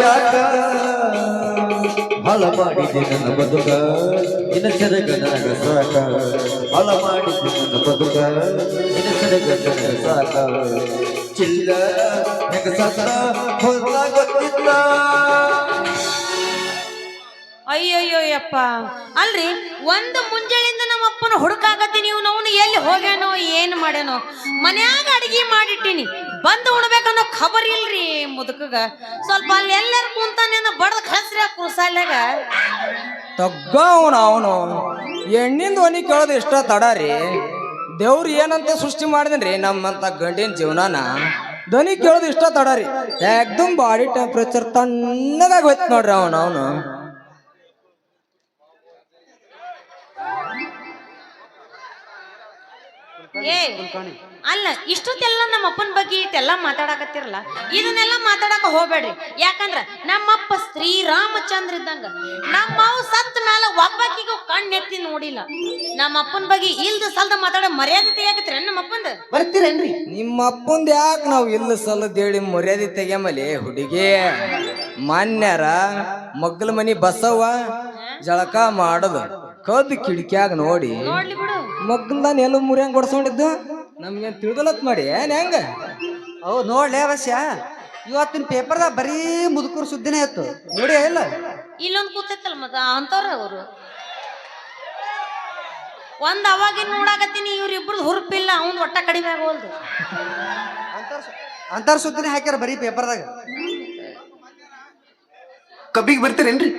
ಯಾಕ ಹಾಳ ಮಾಡಿದೆ ನನ್ನ ಬದುಕ ಇನ್ನ ಸೆರಗ ನನಗ ಸಾಕ ಹಾಳ ಮಾಡಿದೆ ನನ್ನ ಬದುಕ ಇನ್ನ ಸೆರಗ ನನಗ ಸಾಕ ಚಿಲ್ಲ ಹೆಂಗ ಸತ್ತ ಹೊಲ ಗೊತ್ತಿಲ್ಲ ಅಯ್ಯಯ್ಯೋಯಪ್ಪ ಅಲ್ರಿ ಒಂದು ಮುಂಜಾನೆಯಿಂದ ನಮ್ಮ ಅಪ್ಪನ ಹುಡುಕಾಕತ್ತೀನಿ ನೀವು ನಾವು ಎಲ್ಲಿ ಹೋಗ್ಯಾನೋ ಏನು ಮಾಡ್ಯಾನೋ ಮನ್ಯಾಗ ಅಡಿಗೆ ಮಾಡಿಟ್ಟಿನಿ ಬಂದು ಉಣ್ಬೇಕನ್ನೋ ಖಬರ್ ಇಲ್ರಿ ಮುದುಕಗ ಸ್ವಲ್ಪ ಅಲ್ಲಿ ಎಲ್ಲರೂ ಕುಂತಾನೆ ಬಡ್ದ ಕಳ್ಸ್ರಿ ಆ ಕುಸಾಲ್ಯಾಗ ತಗ್ಗ ಅವನು ಎಣ್ಣಿಂದ ಒನಿ ಕೇಳೋದು ಇಷ್ಟ ತಡಾರಿ ದೇವ್ರು ಏನಂತ ಸೃಷ್ಟಿ ಮಾಡಿದನ್ರಿ ನಮ್ಮಂತ ಗಂಡಿನ ಜೀವನಾನ ಧ್ವನಿ ಕೇಳೋದು ಇಷ್ಟ ತಡಾರಿ ಏಕ್ದಮ್ ಬಾಡಿ ಟೆಂಪ್ರೇಚರ್ ತಣ್ಣಗಾಗಿ ಹೋಯ್ತು ನೋಡ್ರಿ ಅವನು ಏ ಅಲ್ಲ ಇಷ್ಟೊತ್ತೆಲ್ಲ ನಮ್ಮ ಅಪ್ಪನ ಬಗ್ಗೆ ಇಟ್ಟೆಲ್ಲ ಮಾತಾಡಕತ್ತಿರಲ್ಲ ಇದನ್ನೆಲ್ಲ ಮಾತಾಡಕ ಹೋಗ್ಬೇಡ್ರಿ ಯಾಕಂದ್ರ ನಮ್ಮಪ್ಪ ಶ್ರೀರಾಮಚಂದ್ರ ಇದ್ದಂಗ ನಮ್ಮವ್ ಸತ್ತ ಮ್ಯಾಲ ಒಬ್ಬಾಕಿಗೂ ಕಣ್ಣೆತ್ತಿ ನೋಡಿಲ್ಲ ನಮ್ಮ ಅಪ್ಪನ ಬಗ್ಗೆ ಇಲ್ದ ಸಲ್ದ ಮಾತಾಡೋ ಮರ್ಯಾದೆ ತೆಗಿಯಾಕತ್ರಿ ನಮ್ಮ ಅಪ್ಪಂದ ಬರ್ತೀರೇನ್ರಿ ನಿಮ್ಮ ಅಪ್ಪಂದ ಯಾಕೆ ನಾವು ಇಲ್ಲ ಸಲ್ಲದೇಳಿ ಮರ್ಯಾದೆ ತೆಗೆಮಲಿ ಹುಡುಗಿ ಮಾನ್ಯಾರ ಮಗ್ಲ ಮನಿ ಬಸವ್ವ ಜಳಕ ಮಾಡದು ಕದ್ದು ಕಿಟಕಿಯಾಗ ನೋಡಿ ನೋಡ್ಲಿ ಬಿಡು ಮಗ್ಲದಾನ ಎಲ್ಲ ಮುರಿಯಂಗ್ ಕೊಡ್ಸ್ಕೊಂಡಿದ್ದು ನಮ್ಗೇನ್ ತಿಳಿದಲತ್ ಮಾಡಿ ಏನ್ ಹೆಂಗ ಅವು ನೋಡ್ಲೇ ಅವಶ್ಯ ಇವತ್ತಿನ ಪೇಪರ್ದಾಗ ಬರೀ ಮುದುಕರು ಸುದ್ದಿನೇ ಇತ್ತು ನೋಡಿ ಇಲ್ಲ ಇಲ್ಲೊಂದು ಕೂತೈತಲ್ಲ ಮತ್ತ ಅಂತವ್ರ ಅವರು ಒಂದ್ ಅವಾಗಿನ ನೋಡಾಕತ್ತೀನಿ ಇವ್ರಿಬ್ರದ್ದು ಹುರುಪಿಲ್ಲ ಅವ್ನ್ ಒಟ್ಟ ಕಡಿಮೆ ಆಗೋಲ್ದು ಅಂತಾರ ಸುದ್ದಿನೇ ಹಾಕ್ಯಾರ ಬರೀ ಪೇಪರ್ದಾಗ ಕಬ್ಬಿಗೆ ಬರ್ತೀರೇನ್ರಿ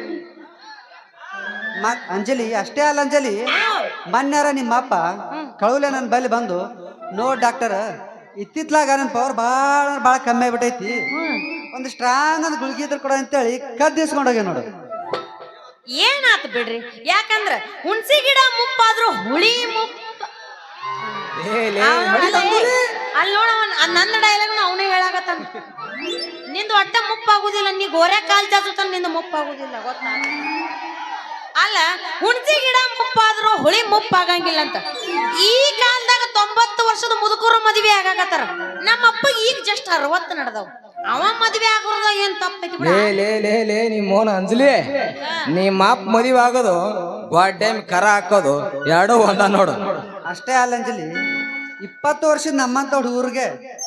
ಅಂಜಲಿ ಅಷ್ಟೇ ಅಲ್ಲ ಅಂಜಲಿ ಮೊನ್ನೆರ ನಿಮ್ಮ ಅಪ್ಪ ಕಳುಲೆ ನನ್ನ ಬಲ್ಲಿ ಬಂದು ನೋಡ್ ಡಾಕ್ಟರ್ ಇತ್ತಿತ್ಲಾಗ ನನ್ನ ಪವರ್ ಭಾಳ ಕಮ್ಮಿ ಆಗ್ಬಿಟ್ಟೈತಿ ಒಂದು ಸ್ಟ್ರಾಂಗ್ ಒಂದು ಗುಳ್ಗಿ ಇದ್ರ ಕೊಡ ಅಂತೇಳಿ ಕದ್ದಿಸ್ಕೊಂಡೋಗ್ಯ ನೋಡು ಏನಾತ್ ಬಿಡ್ರಿ ಯಾಕಂದ್ರ ಹುಣ್ಸಿ ಗಿಡ ಮುಪ್ಪಾದ್ರೂ ಹುಳಿ ಮುಪ್ಪ ಅಲ್ಲಿ ನೋಡ ನನ್ನ ಡೈಲಾಗ್ ಅವನೇ ಹೇಳಾಕತ್ತಾನ ನಿಂದು ಒಟ್ಟ ಮುಪ್ಪಾಗುದಿಲ್ಲ ನೀ ಗೋರೆ ಕಾಲ್ ಚಾಚುತ್ತಾನ ನಿಂದು ಮುಪ್ಪಾಗುದಿಲ್ಲ ಗೊತ್ತಾ ಅಲ್ಲ ಹುಣ್ಸಿ ಗಿಡ ಮುಪ್ಪಾದ್ರೂ ಹುಳಿ ಮುಪ್ಪಾಗಂಗಿಲ್ಲ ಅಂತ ಈ ಕಾಲದಾಗ 90 ವರ್ಷದ ಮುದುಕರು ಮದುವೆ ಆಗಾಕತ್ತಾರ ನಮ್ಮ ಅಪ್ಪ ಈಗ ಜಸ್ಟ್ 60 ನಡೆದವ್ ಅವ ಮದುವೆ ಆಗೋದ ಏನ್ ತಪ್ಪೈತಿ ಲೇ ನಿಮ್ ಮೋನ ಅಂಜಲಿ ನಿಮ್ಮ ಅಪ್ಪ ಮದುವೆ ಆಗೋದು ಟೈಮ್ ಕರ ಹಾಕೋದು ಎರಡೂ ಒಂದ ನೋಡು ಅಷ್ಟೇ ಅಲ್ಲ ಅಂಜಲಿ 20 ವರ್ಷದ ನಮ್ಮಂತ ಹುಡುಗರಿಗೆ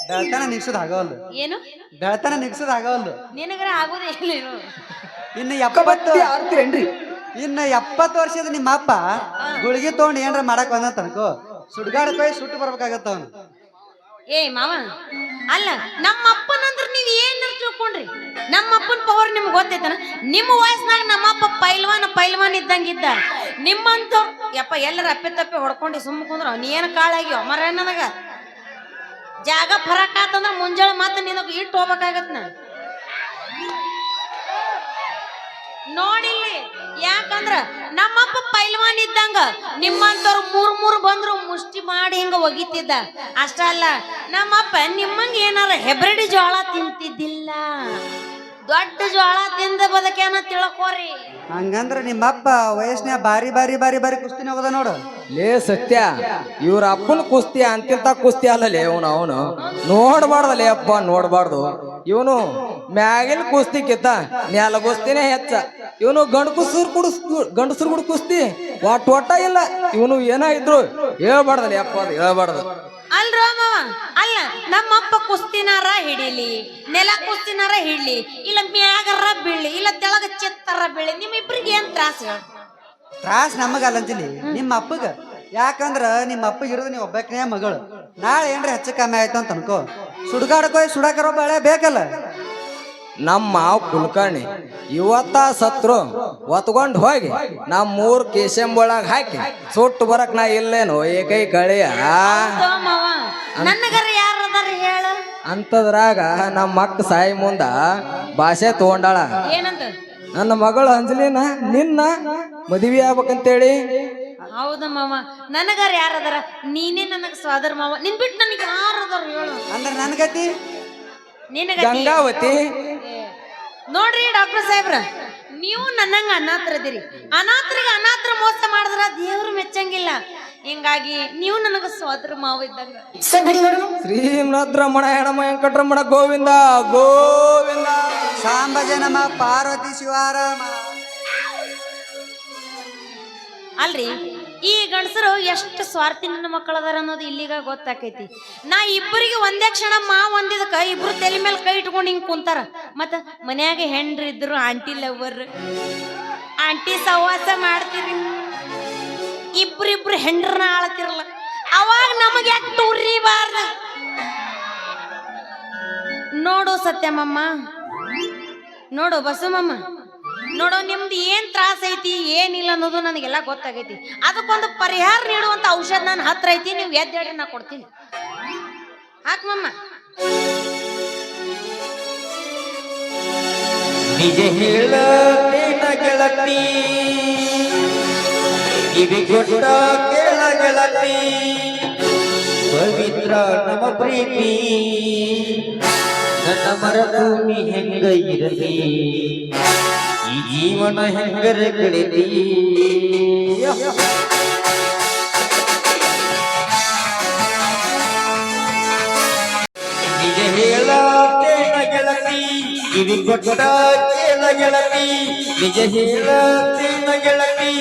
ಬೆಳತನ ನಿಗ್ಸೋದ್ ಆಗವಲ್ದು ಏನು ಬೆಳತನ ನಿಗ್ಸೋದ್ ಆಗವಲ್ದು ನಿನಗರ ಆಗೋದೇ ಇಲ್ಲ ಇನ್ನು 70 ಇನ್ನು 70 ವರ್ಷದ ನಿಮ್ಮ ಅಪ್ಪ ಗುಳಿಗೆ ತಗೊಂಡು ಏನ್ರ ಮಾಡಕ್ ಬಂದ ತನಕೋ ಸುಡ್ಗಾಡಕ್ ಹೋಗಿ ಸುಟ್ಟು ಬರ್ಬೇಕಾಗತ್ತ ಅವನು ಏ ಮಾವ ಅಲ್ಲ ನಮ್ಮ ಅಪ್ಪನಂದ್ರ ನೀವ್ ಏನ್ ತಿಳ್ಕೊಂಡ್ರಿ ನಮ್ಮ ಅಪ್ಪನ ಪವರ್ ನಿಮ್ಗೆ ಗೊತ್ತೈತನ ನಿಮ್ಮ ವಯಸ್ಸಿನಾಗ ನಮ್ಮ ಅಪ್ಪ ಪೈಲ್ವಾನ್ ಇದ್ದಂಗಿದ್ದ ನಿಮ್ಮಂತ ಯಪ್ಪ ಎಲ್ಲರ ಅಪ್ಪೆ ತಪ್ಪೆ ಹೊಡ್ಕೊಂಡು ಸುಮ್ಮ ಕುಂದ್ರ ನೀ ಏನ್ ಕಾಳಾಗಿ ಮರ ನನಗ ಜಾಗ ಫರಕ್ ಆತಂದ್ರ ಮುಂಜಾಳೆ ಮಾತ್ರ ನಿನಗ ಇಟ್ಟು ಹೋಗ್ಬೇಕಾಗತ್ ನಾ ನೋಡಿಲ್ಲಿ ಯಾಕಂದ್ರ ನಮ್ಮಪ್ಪ ಪೈಲ್ವಾನ್ ಇದ್ದಂಗ ನಿಮ್ಮಂತವ್ರು ಮೂರ್ ಬಂದ್ರು ಮುಷ್ಟಿ ಮಾಡಿ ಹಿಂಗ ಒಗಿತಿದ್ದ ಅಷ್ಟ ಅಲ್ಲ ನಮ್ಮಪ್ಪ ನಿಮ್ಮಂಗ ಏನಾರ ಹೆಬ್ರಡಿ ಜೋಳ ತಿಂತಿದ್ದಿಲ್ಲ ದೊಡ್ಡ ಜೋಳ ತಿಂದ ಬದಕೇನ ತಿಳ್ಕೋರಿ ಹಂಗಂದ್ರ ನಿಮ್ಮಪ್ಪ ವಯಸ್ಸಿನ ಬಾರಿ ಕುಸ್ತಿನ ಹೋಗದ ನೋಡು ಲೇ ಸತ್ಯ ಇವ್ರ ಅಪ್ಪನ ಕುಸ್ತಿ ಅಂತಿಂತ ಕುಸ್ತಿ ಅಲ್ಲಲೇ ಅವನು ನೋಡ್ಬಾರ್ದಲೇ ಅಪ್ಪ ನೋಡ್ಬಾರ್ದು ಇವನು ಮ್ಯಾಗಿನ ಕುಸ್ತಿ ಕಿತ್ತ ನ್ಯಾಲ ಕುಸ್ತಿನೇ ಹೆಚ್ಚ ಇವನು ಗಂಡಸರು ಕೂಡ ಕುಸ್ತಿ ಒಟ್ಟ ಇಲ್ಲ ಇವನು ಏನಾಗಿದ್ರು ಹೇಳ್ಬಾರ್ದಲೇ ಅಪ್ಪ ಅದು ಹೇಳ್ಬಾರ್ದು ಅಲ್ರ ಮಾವ ಅಲ್ಲ ನಮ್ಮಪ್ಪ ಕುಸ್ತಿನಾರ ಹಿಡಿಲಿ ನೆಲ ಕುಸ್ತಿನಾರ ಹಿಡ್ಲಿ ಇಲ್ಲ ಮ್ಯಾಗರ ಬೀಳಿ ಇಲ್ಲ ತೆಳಗ ಚಿತ್ತರ ಬೀಳಿ ನಿಮ್ಮಿಬ್ರಿಗೆ ಏನ್ ತ್ರಾಸ್ ನಮಗಲ್ಲ ಅಂಜಲಿ ನಿಮ್ಮ ಅಪ್ಪಗ ಯಾಕಂದ್ರ ನಿಮ್ಮ ಅಪ್ಪಗ ಇರೋದು ನೀವು ಒಬ್ಬಾಕಿನೇ ಮಗಳು ನಾಳೆ ಏನ್ರಿ ಹೆಚ್ಚು ಕಮ್ಮಿ ಆಯ್ತು ಅಂತ ಅನ್ಕೋ ಸುಡ್ಗಾಡಕ್ ಹೋಗಿ ಸುಡಾಕರೋ ಬೆಳೆ ಬೇಕಲ್ಲ ನಮ್ಮ ಮಾವ ಕುಲ್ಕರ್ಣಿ ಇವತ್ತ ಸತ್ರು ಒತ್ಕೊಂಡ್ ಹೋಗಿ ನಮ್ಮೂರ್ ಕೇಶಂಬೊಳಗ ಹಾಕಿ ಸುಟ್ಟು ಬರಕ್ ನಾ ಇಲ್ಲೇನು ಏಕೈ ಕಳಿಯ ನನ್ನಗರ ಯಾರದಾರ ಹೇಳ ಅಂತದ್ರಾಗ ನಮ್ಮ ಅಕ್ಕ ಸಾಯಿ ಮುಂದ ಭಾಷೆ ತಗೊಂಡಾಳ ಏನಂತ ನನ್ನ ಮಗಳು ಅಂಜಲಿನ ನಿನ್ನ ಮದುವೆ ಆಗ್ಬೇಕಂತೇಳಿ ಹೌದ ಮಾವ ನನಗಾರ ಯಾರದಾರ ನೀನೇ ನನಗ ಸ್ವಾದರ ಮಾವ ನಿನ್ ಬಿಟ್ಟು ನನಗೆ ಯಾರದಾರ ಹೇಳು ಅಂದ್ರ ನನ್ಗತಿ ಗಂಗಾವತಿ ನೋಡ್ರಿ ಡಾಕ್ಟರ್ ಸಾಹೇಬ್ರ ನೀವು ನನ್ನಂಗ ಅನಾಥರದಿರಿ ಅನಾಥರ ಮೋಸ ಮಾಡಿದ್ರ ದೇವ್ರು ಮೆಚ್ಚಂಗಿಲ್ಲ ಹಿಂಗಾಗಿ ನೀವು ನನಗ ಸ್ವಾದರ ಮಾವ ಇದ್ದಂಗ ಶ್ರೀನಾಥ ರಮಣ ಹೆಣಮ ವೆಂಕಟರಮಣ ಗೋವಿಂದ ಗೋವಿಂದ ಸಾಂಬಜ ನಮ ಪಾರ್ವತಿ ಶಿವಾರಾಮ. ಅಲ್ರಿ ಈ ಗಂಡಸರು ಎಷ್ಟು ಸ್ವಾರ್ಥಿ ನನ್ನ ಮಕ್ಕಳದಾರ ಅನ್ನೋದು ಇಲ್ಲಿಗ ಗೊತ್ತಾಕೈತಿ. ನಾ ಇಬ್ಬರಿಗೆ ಒಂದೇ ಕ್ಷಣ ಮಾವ ಅಂದಿದಕ್ಕ ಇಬ್ರು ತಲೆ ಮೇಲೆ ಕೈ ಇಟ್ಕೊಂಡು ಹಿಂಗ್ ಕುಂತಾರ. ಮತ್ತ ಮನ್ಯಾಗ ಹೆಂಡ್ರು ಇದ್ರು ಆಂಟಿ ಲವರ್ ಆಂಟಿ ಸಹವಾಸ ಮಾಡ್ತೀರಿ, ಇಬ್ರಿಬ್ರು ಹೆಂಡ್ರನ್ನ ಆಳ್ತಿರಲ್ಲ. ಅವಾಗ ನಮಗೆ ಯಾಕೆ ಉರಿಬಾರ್ದ? ನೋಡು ಸತ್ಯಮಮ್ಮ, ನೋಡು ಬಸವಮ್ಮ, ನೋಡೋ ನಿಮ್ದು ಏನ್ ತ್ರಾಸ ಐತಿ ಏನಿಲ್ಲ ಅನ್ನೋದು ನನಗೆಲ್ಲ ಗೊತ್ತಾಗೈತಿ. ಅದಕ್ಕೊಂದು ಪರಿಹಾರ ನೀಡುವಂತ ಔಷಧ ನನ್ನ ಹತ್ರ ಐತಿ. ನೀವು ಎದ್ದೇಳಿ ನಾ ಕೊಡ್ತೀನಿ. ಹಾಕ್ಮಮ್ಮ. ನಿಜ ಹೇಳೇನ ಗೆಳತಿ, ಕಿವಿ ಕೊಟ್ಟ ಕೇಳ ಗೆಳತಿ, ಪವಿತ್ರ ನಮ್ಮ ಪ್ರೀತಿ ನನ್ನ ಮರತು ನೀ ಹೆಂಗ ಇರಲಿ, ಈ ಜೀವನ ಹೆಂಗರ ಕಳಿತಿ. ನಿಜ ಹೇಳೇನ ಗೆಳತಿ, ಕಿವಿ ಕೊಟ್ಟ ಕೇಳ ಗೆಳತಿ, ನಿಜ ಹೇಳೇನ ಗೆಳತಿ,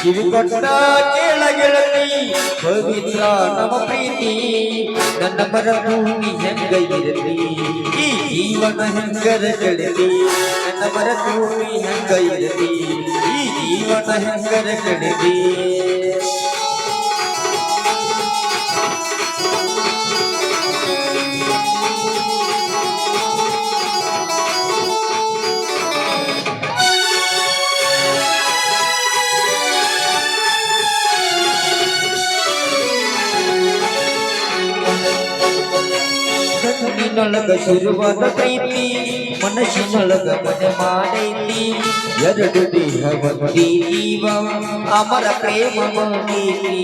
ಕಿವಿ ಕೊಟ್ಟ ಕೇಳ ಗೆಳತಿ, ಪವಿತ್ರ ನಮ್ಮ ಪ್ರೀತಿ ನನ್ನ ಮರತು ನೀ ಹೆಂಗ ಇರಲಿ, ಈ ಜೀವನ ಹೆಂಗರ ಕಳಿತಿ, ನನ್ನ ಮರತು ನೀ ಹೆಂಗ ಇರಲಿ, ಈ ಜೀವನ ಹೆಂಗರ ಕಳಿತಿ. ಕಣ್ಣಿನೊಳಗ ಶುರುವಾದ ಪ್ರೀತಿ ಮನಸ್ಸಿನೊಳಗ ಮನೆ ಮಾಡೈತಿ, ಎರಡು ದೇಹ ಒಂದೇ ಜೀವ ಅಮರ ಪ್ರೇಮ ಮಾಡೈತಿ.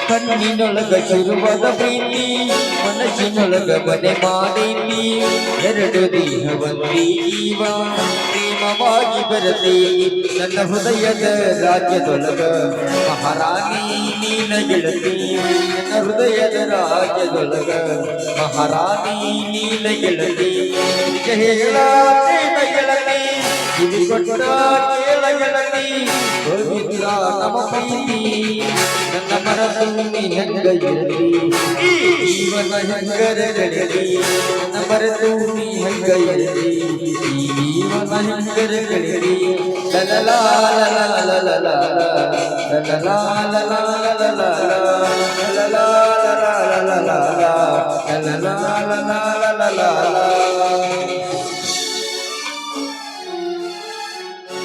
ಕಣ್ಣಿನೊಳಗ ಶುರುವಾದ ಪ್ರೀತಿ ಮನಸ್ಸಿನೊಳಗ ಮನೆ ಮಾಡೈತಿ, ಎರಡು ದೇಹ ಒಂದೇ ಜೀವ ಪ್ರೇಮವಾಗಿ ಬರತೈತಿ. ನನ್ನ ಹೃದಯದ ರಾಜ್ಯದೊಳಗ ಮಹಾರಾಣಿ ನೀನ ಗೆಳತಿ, ನನ್ನ ಹೃದಯದ ರಾಜ್ಯದೊಳಗ ಮಹಾರಾಣಿ ನೀನ ಗೆಳತಿ. ನಿಜ ಹೇಳೇನ ಗೆಳತಿ, ಕಿವಿ ಕೊಟ್ಟ ಕೇಳ ಗೆಳತಿ, ಪವಿತ್ರ ನಮ್ಮ ಪ್ರೀತಿ ನನ್ನ ಮರತು ನೀ ಹೆಂಗ ಇರಲಿ, ಈ ಜೀವನ ಹೆಂಗರ ಕಳಿತಿ, ನನ್ನ ಮರತು ನೀ ಹೆಂಗ ಇರಲಿ, ಈ ಜೀವನ ಹೆಂಗರ ಕಳಿತಿ. ಲಲಲಾ ಲಲಲಾ ಲಲಲಾ ಲಲಲಾ ಲಲಲಾ ಲಲಲಾ ಲಲಲಾ ಲಲಲಾ ಲಲಲಾ ಲಲಲಾ ಲಲಲಾ